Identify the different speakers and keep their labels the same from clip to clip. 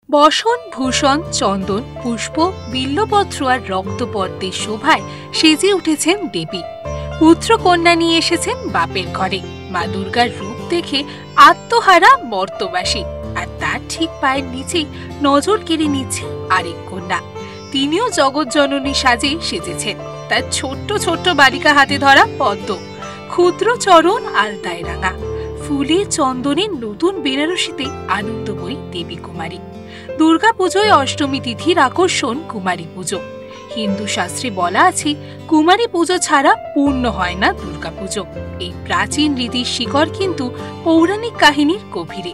Speaker 1: বসন ভূষণ চন্দন পুষ্প বিল্লপত্র আর রক্তপদ্মের শোভায় সেজে উঠেছেন দেবী। পুত্র কন্যা নিয়ে এসেছেন বাপের ঘরে। মা দুর্গার রূপ দেখে আত্মহারা মর্তবাসী, আর তার ঠিক পায়ের নিচেই নজর কেড়ে নিচ্ছে আরেক কন্যা। তিনিও জগৎ জননী সাজে সেজেছেন। তার ছোট্ট ছোট্ট বালিকা হাতে ধরা পদ্ম, ক্ষুদ্র চরণ আলতায় রাঙা, ফুলে চন্দনের নতুন বেনারসিতে আনন্দময়ী দেবী কুমারী। দুর্গা পুজোয় অষ্টমী তিথির আকর্ষণ কুমারী পুজো। হিন্দু শাস্ত্রে বলা আছে, কুমারী পুজো ছাড়া পূর্ণ হয় না দুর্গা পুজো। এই প্রাচীন রীতির শিকড় কিন্তু পৌরাণিক কাহিনীর গভীরে।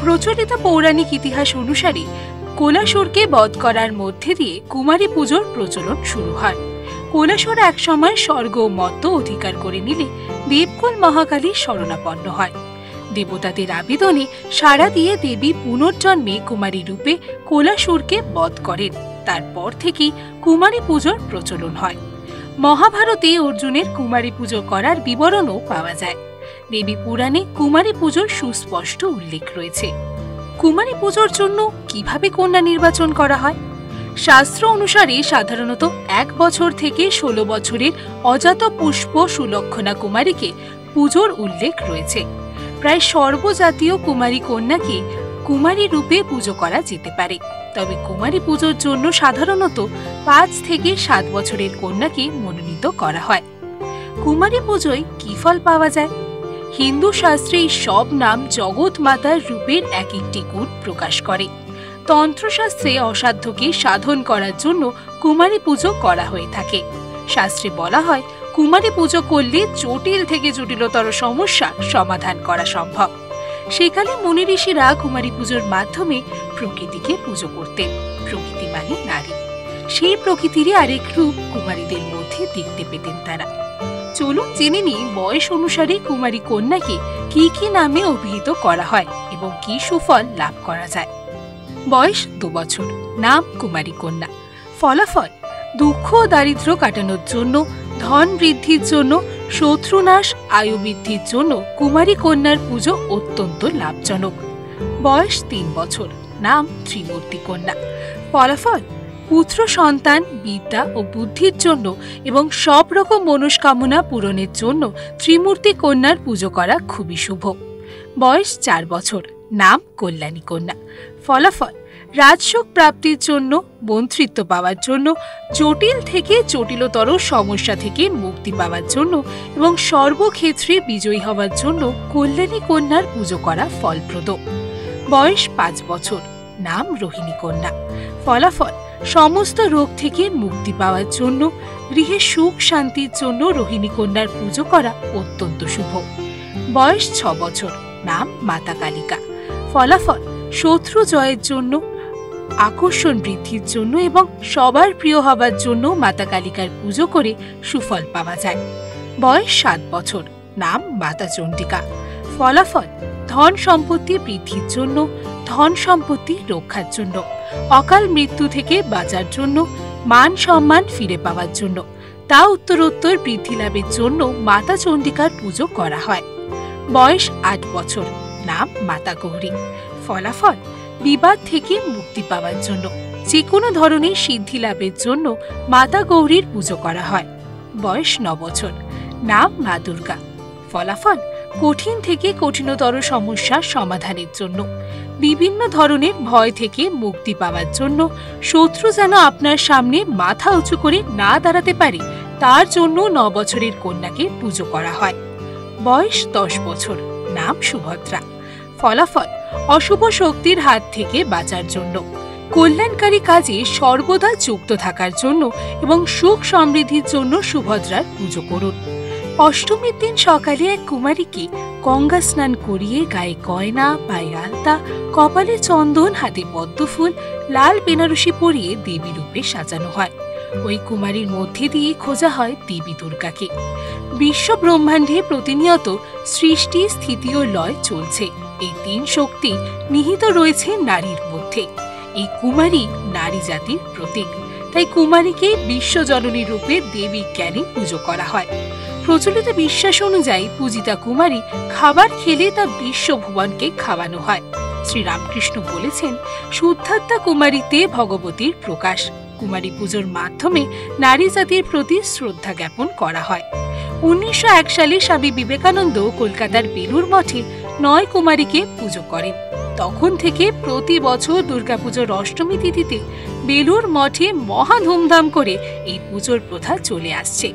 Speaker 1: প্রচলিত পৌরাণিক ইতিহাস অনুসারে কোলাসুরকে বধ করার মধ্যে দিয়ে কুমারী পুজোর প্রচলন শুরু হয়। কোলাসুর একসময় স্বর্গ ও মর্ত্য অধিকার করে নিলে দেবকুল মহাকালীর শরণাপন্ন হয়। দেবতাদের আবেদনে সাড়া দিয়ে দেবী পুনর্জন্মে কুমারী রূপে কোলাসুরকে বধ করেন। তারপর থেকেই কুমারী পুজোর প্রচলন হয়। মহাভারতে অর্জুনের কুমারী পুজো করার বিবরণও পাওয়া যায়। দেবী পুরাণে কুমারী পুজোর সুস্পষ্ট উল্লেখ রয়েছে। কুমারী পুজোর জন্য কিভাবে কন্যা নির্বাচন করা হয়? শাস্ত্র অনুসারে সাধারণত 1 বছর থেকে 16 বছরের অজাত পুষ্প সুলক্ষণা কুমারীকে পুজোর উল্লেখ রয়েছে। প্রায় সর্বজাতীয় কুমারী কন্যাকে কুমারী রূপে পুজো করা যেতে পারে। তবে কুমারী পুজোর জন্য সাধারণত 5 থেকে 7 বছরের কন্যাকে মনোনীত করা হয়। কুমারী পুজোয় কি ফল পাওয়া যায়? হিন্দু শাস্ত্রে সব নাম জগৎ মাতার রূপের এক একটি গুণ প্রকাশ করে। তন্ত্রশাস্ত্রে অসাধ্যকে সাধন করার জন্য কুমারী পুজো করা হয়ে থাকে। শাস্ত্রে বলা হয়, কুমারী পুজো করলে জটিল থেকে জটিলতর সমস্যা সমাধান করা সম্ভব। সেকালে মুনি ঋষিরা কুমারী পুজোর মাধ্যমে প্রকৃতিকে পুজো করতেন। প্রকৃতি মানে নারী। সেই প্রকৃতিরই আরেক রূপ কুমারীদের মধ্যে দেখতে পেতেন তারা। চলুন জেনে নিই বয়স অনুসারে কুমারী কন্যাকে কি কি নামে অভিহিত করা হয় এবং কি সুফল লাভ করা যায়। বয়স 2 বছর, নাম কুমারী কন্যা। ফলাফল: দুঃখ ও দারিদ্র কাটানোর জন্য, ধন বৃদ্ধির জন্য, শত্রুনাশ, আয়ু বৃদ্ধির জন্য কুমারী কন্যার পুজো অত্যন্ত লাভজনক। বয়স 3 বছর, নাম ত্রিমূর্তি কন্যা। ফলাফল: পুত্র সন্তান, বিদ্যা ও বুদ্ধির জন্য এবং সব রকম মনস্কামনা পূরণের জন্য ত্রিমূর্তি কন্যার পুজো করা খুবই শুভ। বয়স 4 বছর, নাম কল্যাণী কন্যা। ফলাফল: রাজসুখ প্রাপ্তির জন্য, মন্ত্রিত্ব পাওয়ার জন্য, জটিল থেকে জটিলতর সমস্যা থেকে মুক্তি পাওয়ার জন্য এবং সর্বক্ষেত্রে বিজয়ী হওয়ার জন্য কল্যাণী কন্যার পুজো করা ফলপ্রদ। বয়স 5 বছর, নাম রোহিণী কন্যা। ফলাফল: সমস্ত রোগ থেকে মুক্তি পাওয়ার জন্য, গৃহে সুখ শান্তির জন্য রোহিণী কন্যার পুজো করা অত্যন্ত শুভ। বয়স 6 বছর, নাম মাতা কালিকা। ফলাফল: শত্রু জয়ের জন্য, আকর্ষণ বৃদ্ধির জন্য এবং সবার প্রিয় হবার জন্য মাতা কালিকার পুজো করে সুফল পাওয়া যায়। বয়স 7 বছর, নাম মাতা চণ্ডিকা। ফলাফল: ধন সম্পত্তি বৃদ্ধির জন্য, ধন সম্পত্তি রক্ষার জন্য, অকাল মৃত্যু থেকে বাঁচার জন্য, মান সম্মান ফিরে পাওয়ার জন্য, তা উত্তরোত্তর বৃদ্ধি লাভের জন্য মাতা চণ্ডিকার পুজো করা হয়। বয়স 8 বছর, নাম মাতা গৌরী। ফলাফল: বিবাদ থেকে মুক্তি পাওয়ার জন্য, যে কোনো ধরনের সিদ্ধি লাভের জন্য মাতা গৌরীর পুজো করা হয়। বয়স 9 বছর, নাম মা দুর্গা। ফলাফল: কঠিন থেকে কঠিনতর সমস্যার সমাধানের জন্য, বিভিন্ন ধরনের ভয় থেকে মুক্তি পাওয়ার জন্য, শত্রু যেন আপনার সামনে মাথা উঁচু করে না দাঁড়াতে পারে তার জন্য 9 বছরের কন্যাকে পুজো করা হয়। বয়স 10 বছর, নাম সুভদ্রা। ফলাফল: অশুভ শক্তির হাত থেকে বাঁচার জন্য, কল্যাণকারী কাজে সর্বদা যুক্ত থাকার জন্য এবং সুখ সমৃদ্ধির জন্য সুভদ্রার পুজো করুন। অষ্টমীর দিন সকালে এক কুমারীকে গঙ্গা স্নান করিয়ে গায়ে গয়না, পায়ে আলতা, কপালে চন্দন, হাতে পদ্মফুল, লাল বেনারসি পরিয়ে দেবী রূপে সাজানো হয়। ওই কুমারীর মধ্যে দিয়ে খোঁজা হয় দেবী দুর্গাকে। বিশ্ব ব্রহ্মাণ্ডে প্রতিনিয়ত সৃষ্টি, স্থিতি ও লয় চলছে। এই 3 শক্তি নিহিত রয়েছে নারীর মধ্যে। এই কুমারী নারী জাতির প্রতীক। তাই কুমারীকে বিশ্বজননী রূপে দেবী জ্ঞানে পুজো করা হয়। প্রচলিত বিশ্বাস অনুযায়ী পূজিতা কুমারী খাবার খেলে তা বিশ্বভুবনকে খাওয়ানো হয়। শ্রীরামকৃষ্ণ বলেছেন, শুদ্ধাত্মা কুমারীতে ভগবতীর প্রকাশ। কুমারী পুজোর মাধ্যমে নারী জাতির প্রতি শ্রদ্ধা জ্ঞাপন করা হয়। 1901 সালে স্বামী বিবেকানন্দ কলকাতার বেলুর মঠে 9 কুমারীকে পুজো করেন। তখন থেকে প্রতি বছর দুর্গাপুজোর অষ্টমী তিথিতে বেলুর মঠে মহা ধুমধাম করে এই পুজোর প্রথা চলে আসছে।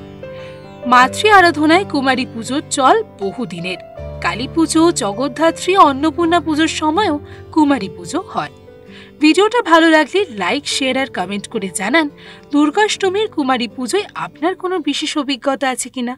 Speaker 1: মাতৃ আরাধনায় কুমারী পুজোর চল বহুদিনের। কালী পুজো, জগদ্ধাত্রী, অন্নপূর্ণা পুজোর সময়ও কুমারী পুজো হয়। ভিডিওটা ভালো লাগলে লাইক, শেয়ার আর কমেন্ট করে জানান দুর্গাষ্টমীর কুমারী পুজোয় আপনার কোনো বিশেষ অভিজ্ঞতা আছে কিনা।